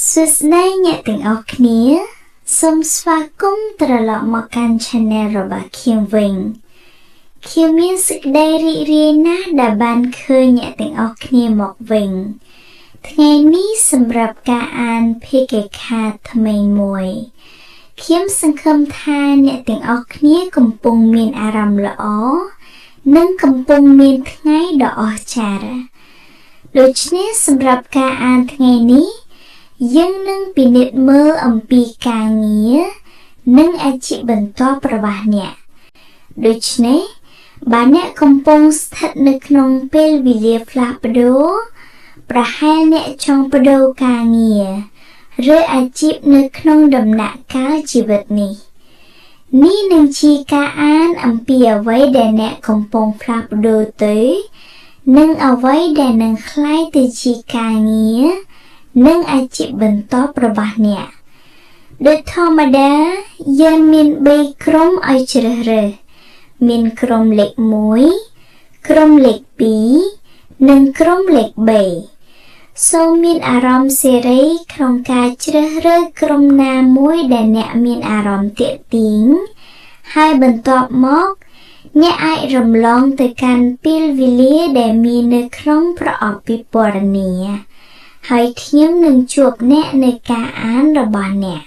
សួស្តីអ្នកទាំងអស់គ្នាសូមស្វាគមន៍ត្រឡប់មកកាន់ Channel របស់ខ្ញុំវិញខ្ញុំមានសេចក្តីរីករាយណាស់ដែលបានឃើញអ្នកទាំងអស់គ្នាមកវិញថ្ងៃនេះសម្រាប់ការអានភាគិខាថ្មីមួយខ្ញុំសង្ឃឹមថាអ្នកទាំងអស់គ្នាកំពុងមានអារម្មណ៍ល្អនិងកំពុងមានថ្ងៃដ៏អស្ចារ្យដូច្នេះសម្រាប់ការអានថ្ងៃនេះយើងនឹងពិនិត្យមើលអំពីការងារនិងអាជីពបន្ទាប់របស់អ្នកដូច្នេះបើអ្នកកំពុងស្ថិតនៅក្នុងពេលវេលាផ្លាស់ប្ដូរប្រហែលអ្នកចង់ប្ដូរការងារឬអាជីពនៅក្នុងដំណាក់កាលជីវិតនេះនឹងជាការអានអំពីអ្វីដែលអ្នកកំពុងផ្លាស់ប្ដូរទៅនិងអ្វីដែលនឹងក្លាយទៅជាការងារនិងអាជីពបន្ទាប់របស់អ្នកដូចធម្មតាយើងមាន3ក្រុមឲ្យជ្រើសរើសមានក្រុមលេខ1ក្រុមលេខ2និងក្រុមលេខ3សូមមានអារម្មណ៍សេរីក្នុងការជ្រើសរើសក្រុមណាមួយដែលអ្នកមានអារម្មណ៍ទាក់ទាញហើយបន្ទាប់មកអ្នកអាចរំលងទៅកាន់ពេលវេលាដែលមាននៅក្នុងប្រអប់ពិពណ៌នាហើយខ្ញុំនឹងជួបអ្នកនៅការអានរបស់អ្នក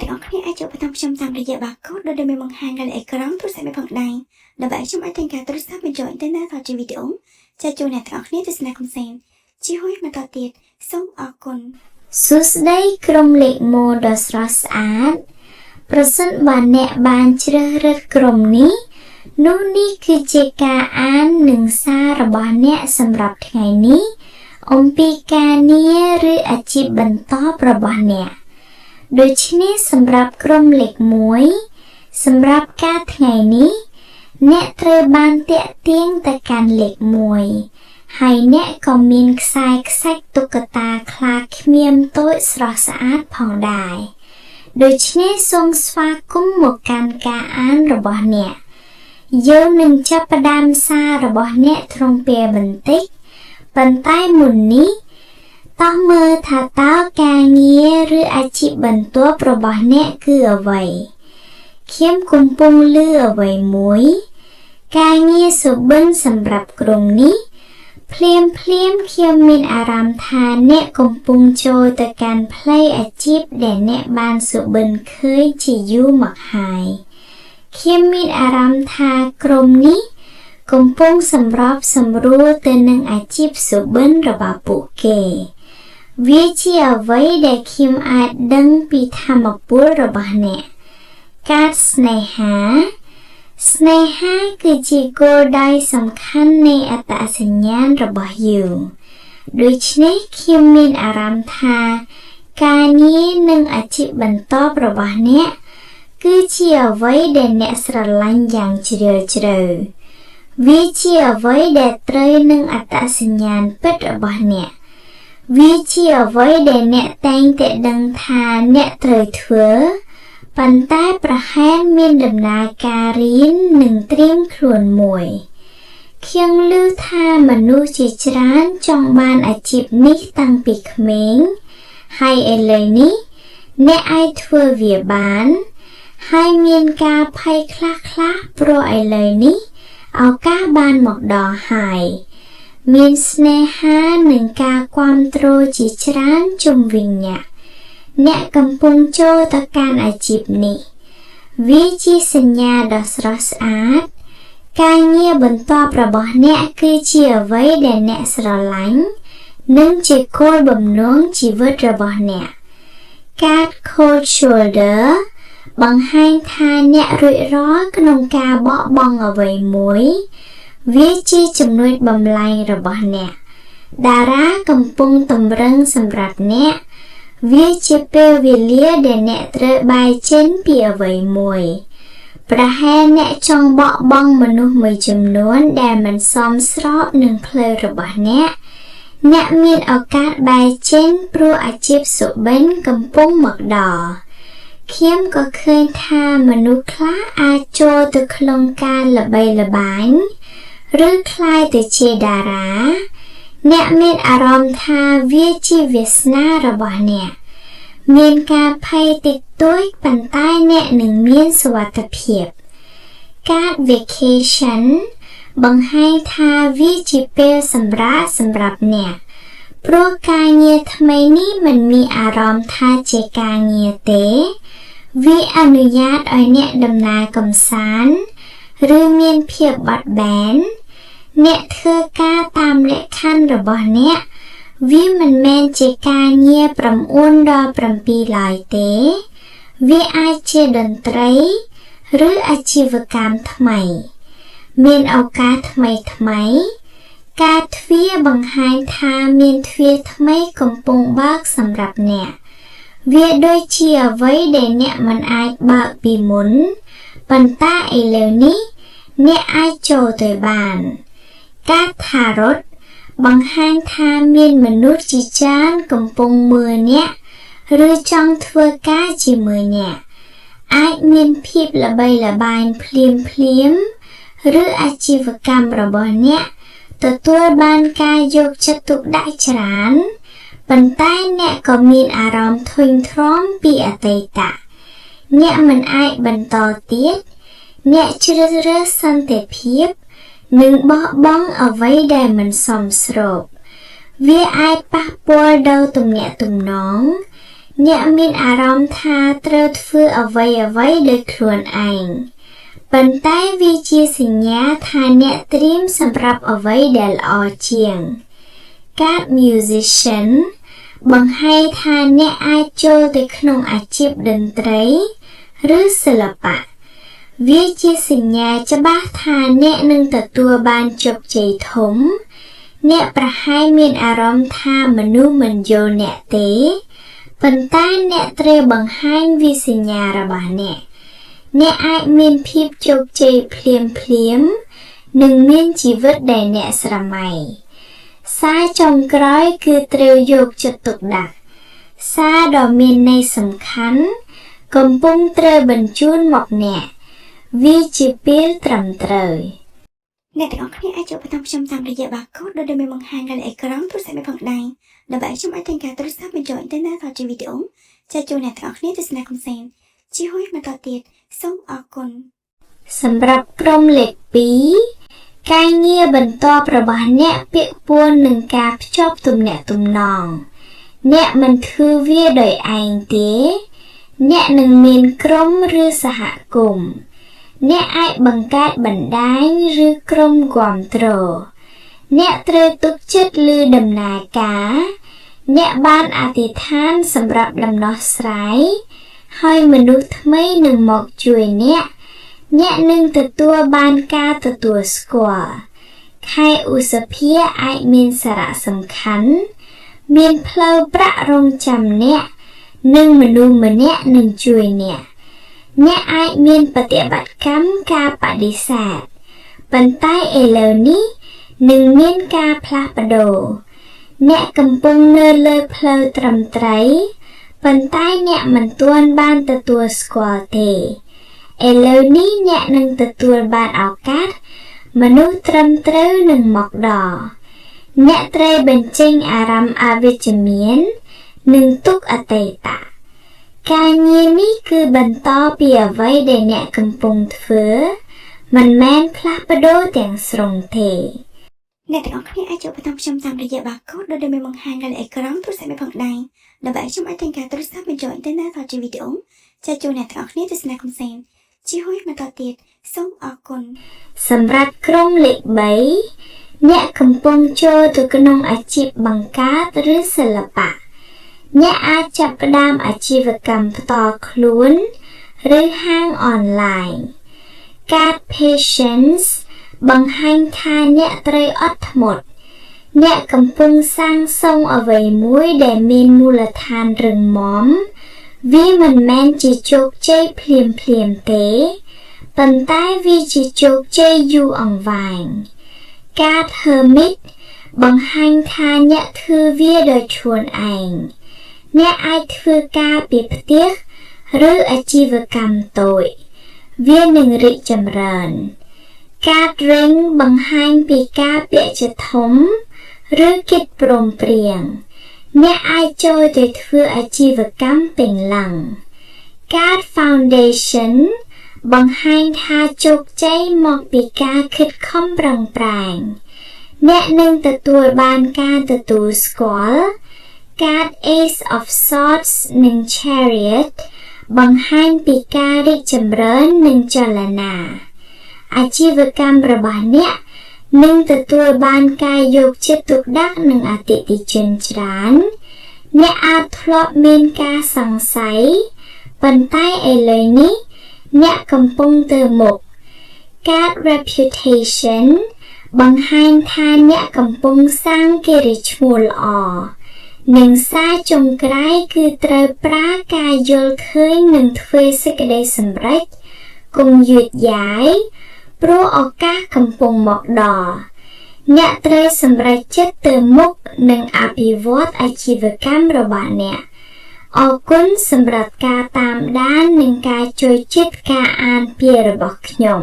ទាំងអស់គ្នាអាចជួបតាមខ្ញុំតាមរយៈបាកូដដែលមានបង្ហាញនៅលើអេក្រង់ទូរស័ព្ទផងដែរដើម្បីខ្ញុំអាចទាំងការទូរស័ព្ទបញ្ចូលអ៊ីនធឺណិតដល់ជាវីដេអូចែកជូនអ្នកទាំងអស់គ្នាទស្សនាកម្សាន្តជាហួយបន្តទៀតសូមអរគុណសួស្តីក្រុមលេខម៉ូដ៏ស្រស់ស្អាតប្រសិនបើអ្នកបានជ្រើសរើសក្រុមនេះនោះនេះគឺជាការអាននិងសាររបស់អ្នកសម្រាប់ថ្ងៃនេះអំពីការងារឬអាជីពបន្តរបស់អ្នកដូច្នេះសម្រាប់ក្រុមលេខ1សម្រាប់ការថ្ងៃនេះអ្នកត្រូវបានតាក់ទាញទៅកាន់លេខ1ហើយអ្នកក៏មានខ្សែខ្សាច់តុក្កតាខ្លាឃ្មៀមតូចស្រស់ស្អាតផងដែរដូច្នេះសូមស្វាគមន៍មកកាន់ការអានរបស់អ្នកយើងនឹងចាប់ផ្ដើមសាររបស់អ្នកត្រង់ពេលបន្តិចប៉ុន្តែមុននេះតោះមើលថាតើការងារឬអាជីពបន្ទាប់របស់អ្នកគឺអ្វីខ្ញុំកំពុងលើអ្វីមួយការងារសុបិនសម្រាប់ក្រុមនេះភ្លាមខ្ញុំមានអារម្មណ៍ថាអ្នកកំពុងចូលទៅកាន់ផ្លូវអាជីពដែលអ្នកបានសុបិនឃើញជាយូរមកហើយខ្ញុំមានអារម្មណ៍ថាក្រុមនេះកំពុងសម្របសម្រួលទៅនឹងអាជីពសុបិនរបស់ពួកគេវាជាអ្វីដែលខ្ញុំអាចដឹងពីធម៌ពលរបស់អ្នកកាតស្នេហាគឺជាគោលដៅសំខាន់នៃអត្តសញ្ញាណរបស់យើងដូច្នេះខ្ញុំមានអារម្មណ៍ថាការងារនិងអាជីពបន្តរបស់អ្នកគឺជាអ្វីដែលអ្នកស្រឡាញ់យ៉ាងជ្រាលជ្រៅវាជាអ្វីដែលត្រូវនឹងអត្តសញ្ញាណពិតរបស់អ្នកវាជាអ្វីដែលអ្នកតែងតែដឹងថាអ្នកត្រូវធ្វើប៉ុន្តែប្រហែលមានដំណើរការរៀននិងត្រៀមខ្លួនមួយខ្ញុំឮថាមនុស្សជាច្រើនចង់បានអាជីពនេះតាំងពីក្មេងហើយឥឡូវនេះអ្នកអាចធ្វើវាបានហើយមានការភ័យខ្លះព្រោះឥឡូវនេះឱកាសបានមកដល់ហើយមានស្នេហានិងការគាំទ្រជាច្រើនជុំវិញអ្នកកំពុងចូលទៅកាន់អាជីពនេះវាជាសញ្ញាដ៏ស្រស់ស្អាតការងារបន្ទាប់របស់អ្នកគឺជាអ្វីដែលអ្នកស្រឡាញ់និងជាគោលបំណងជីវិតរបស់អ្នកការ Cold Shoulder បង្ហាញថាអ្នករួចរាល់ក្នុងការបោះបង់អ្វីមួយវាជាចំណុចបំលែងរបស់អ្នកតារាកំពុងតម្រឹងសម្រាប់អ្នកវាជាពេលវេលាដែលអ្នកត្រូវបែកចេញពីអ្វីមួយប្រហែលអ្នកចង់បោះបង់មនុស្សមួយចំនួនដែលមិនសមស្របនឹងផ្លូវរបស់អ្នកមានឱកាសបែកចេញព្រោះអាជីពសុបិនកំពុងមកដល់ខ្ញុំក៏ឃើញថាមនុស្សខ្លះអាចចូលទៅក្នុងការល្បីល្បាញឬក្លាយទៅជាតារាអ្នកមានអារម្មណ៍ថាវាជាវាសនារបស់អ្នក មានការភ័យតិចតួចប៉ុន្តែអ្នកនឹងមានសុវត្ថិភាពការ vacation បង្ហាញថាវាជាពេលសម្រាកសម្រាប់អ្នកព្រោះការងារថ្មីនេះមិនមានអារម្មណ៍ថាជាការងារទេវាអនុញ្ញាតឲ្យអ្នកដំណើរកម្សាន្តឬមានភាពបត់បែនអ្នកធ្វើការតាមលក្ខខណ្ឌរបស់អ្នកវាមិនមែនជាការងារ9ដល់7ឡើយទេវាអាចជាតន្ត្រីឬអាជីវកម្មថ្មីមានឱកាសថ្មីការទ្វារបង្ហាញថាមានទ្វារថ្មីកំពុងបើកសម្រាប់អ្នកវាដូចជាអ្វីដែលអ្នកមិនអាចបើកពីមុនប៉ុន្តែឥឡូវនេះអ្នកអាចចូលទៅបានការថារត់បង្ហាញថាមានមនុស្សជាច្រើនកំពុងមើលអ្នកឬចង់ធ្វើការជាមួយអ្នកអាចមានភាពល្បីល្បាញភ្លាមឬអាជីវកម្មរបស់អ្នកទទួលបានការយកចិត្តទុកដាក់ច្រើនប៉ុន្តែអ្នកក៏មានអារម្មណ៍ធុញទ្រាន់ពីអតីតអ្នកមិនអាចបន្តទៀតអ្នកជ្រើសរើសសន្តិភាពនិងបោះបង់អ្វីដែលមិនសមស្របវាអាចប៉ះពាល់ដល់ទំនាក់ទំនងអ្នកមានអារម្មណ៍ថាត្រូវធ្វើអ្វីដោយខ្លួនឯងប៉ុន្តែវាជាសញ្ញាថាអ្នកត្រៀមសម្រាប់អ្វីដែលល្អជាងការ musician បង្ហាញថាអ្នកអាចចូលទៅក្នុងអាជីពតន្ត្រីឬសិល្បៈវាជាសញ្ញាច្បាស់ថាអ្នកនឹងទទួលបានជោគជ័យធំអ្នកប្រហែលមានអារម្មណ៍ថាមនុស្សមិនយល់អ្នកទេប៉ុន្តែអ្នកត្រូវបង្ហាញវិសញ្ញារបស់អ្នកអាចមានភាពជោគជ័យភ្លាមនិងមានជីវិតដែលអ្នកស្រមៃសារចុងក្រោយគឺត្រូវយកចិត្តទុកដាក់សារដ៏មានន័យសំខាន់កំពុងត្រូវបញ្ជូនមកអ្នកវាជាពេលត្រឹមត្រូវអ្នកទាំងអស់គ្នាអាចចូលបន្តខ្ញុំតាមរយៈ barcode ដែលមានបង្ហាញនៅលើអេក្រង់ទូរស័ព្ទមេផងដែរដើម្បីខ្ញុំអាចទាំងការទូរស័ព្ទបញ្ចូលអ៊ីនធឺណិតថតជាវីដេអូចែកជូនអ្នកទាំងអស់គ្នាទស្សនាកម្សាន្តជាហួយបន្តទៀតសូមអរគុណសម្រាប់ក្រុមលេខ2ការងារបន្ទាប់របស់អ្នកពាក់ព័ន្ធនឹងការភ្ជាប់ទំនាក់ទំនងអ្នកមិនធ្វើវាដោយឯងទេអ្នកនឹងមានក្រុមឬសហគមន៍អ្នកអាចបង្កើតបណ្ដាញឬក្រុមគាំទ្រអ្នកត្រូវទុកចិត្តលើដំណើរការអ្នកបានអធិដ្ឋានសម្រាប់ដំណោះស្រាយហើយមនុស្សថ្មីនឹងមកជួយអ្នកនឹងទទួលបានការទទួលស្គាល់ខែឧសភាអាចមានសារៈសំខាន់មានផ្លូវប្រាក់រងចាំអ្នកនិងមនុស្សម្នាក់នឹងជួយអ្នកអាចមានបដិបត្តិកម្មការបដិសេធប៉ុន្តែឥឡូវនេះនឹងមានការផ្លាស់ប្ដូរអ្នកកំពុងនៅលើផ្លូវត្រឹមត្រូវប៉ុន្តែអ្នកមិនទាន់បានទទួលស្គាល់ទេឥឡូវនេះអ្នកនឹងទទួលបានឱកាសមនុស្សត្រឹមត្រូវនឹងមកដល់អ្នកត្រូវបញ្ចេញអារម្មណ៍អវិជ្ជមាននិងទុក្ខអតីតការងារនេះគឺបន្តពីអ្វីដែលអ្នកកំពុងធ្វើមិនមែនផ្លាស់ប្ដូរទាំងស្រុងទេអ្នកទាំងអស់គ្នាអាចចូលបន្តខ្ញុំតាមរយៈ barcode ដែលមានបង្ហាញនៅលើអេក្រង់ទូរស័ព្ទមេផងដែរដើម្បីខ្ញុំអាចទាំងការទូរស័ព្ទបញ្ចូលអ៊ីនធឺណិតថតជាវីដេអូចែកជូនអ្នកទាំងអស់គ្នាទស្សនាកម្សាន្តជាហួយបន្តទៀតសូមអរគុណសម្រាប់ក្រុមលេខ3អ្នកកំពុងចូលទៅក្នុងអាជីពបង្កើតឬសិល្បៈអ្នកអាចចាប់ផ្ដើមអាជីវកម្មផ្ទាល់ខ្លួនឬហាងអនឡាញការ patience បង្ហាញថាអ្នកត្រូវអត់ធ្មត់អ្នកកំពុងសាងសង់អ្វីមួយដែលមានមូលដ្ឋានរឹងមាំវាមិនមែនជាជោគជ័យភ្លាមទេប៉ុន្តែវាជាជោគជ័យយូរអង្វែងការ hermit បង្ហាញថាអ្នកធ្វើវាដោយខ្លួនឯងអ្នកអាចធ្វើការពីផ្ទះឬអាជីវកម្មតូចវានឹងរីកចម្រើនការ ring បង្ហាញពីការពាក់ជាធំឬគិតព្រមព្រៀង អ្នកអាចចូលទៅធ្វើអាជីវកម្មពេញឡើង CAD Foundation បង្ហាញថាជោគជ័យមកពីការខិតខំប្រឹងប្រែងអ្នកនឹងទទួលបានការទទួលស្គាល់ CAD Ace of Swords និង Chariot បង្ហាញពីការរីកចម្រើននិងចលនាអាជីវកម្មរបស់អ្នកនឹងទទួលបានការយកចិត្តទុកដាក់នឹងអតិថិជនច្រើនអ្នកអាចធ្លាប់មានការសង្ស័យប៉ុន្តែឥឡូវនេះអ្នកកំពុងទៅមុខ CAD Reputation បង្ហាញថាអ្នកកំពុងសាងកេរ្តិ៍ឈ្មោះល្អនិងសារចុងក្រោយគឺត្រូវប្រើការយល់ឃើញនិងធ្វើសេចក្តីសម្រេចកុំយឺតយ៉ាវព្រោះឱកាសកំពុងមកដល់អ្នកត្រូវសម្រេចចិត្តទៅមុខនិងអភិវឌ្ឍអាជីវកម្មរបស់អ្នកអរគុណសម្រាប់ការតាមដាននិងការជួយចិត្តការអានពីរបស់ខ្ញុំ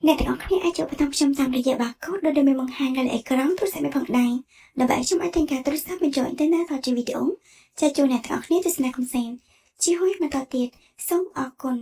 អ្នកទាំងអស់គ្នាអាចចូលបន្តខ្ញុំតាមរយៈបាកូដដែលមានបង្ហាញនៅលើអេក្រង់ទូរស័ព្ទមានផងដែរដើម្បីខ្ញុំអាចទាំងការទូរស័ព្ទបញ្ចូលអ៊ីនធឺណិតដល់ជាវីដេអូចែកជូនអ្នកទាំងអស់គ្នាទស្សនាកំសាន្តជាហួយបន្តទៀតសូមអរគុណ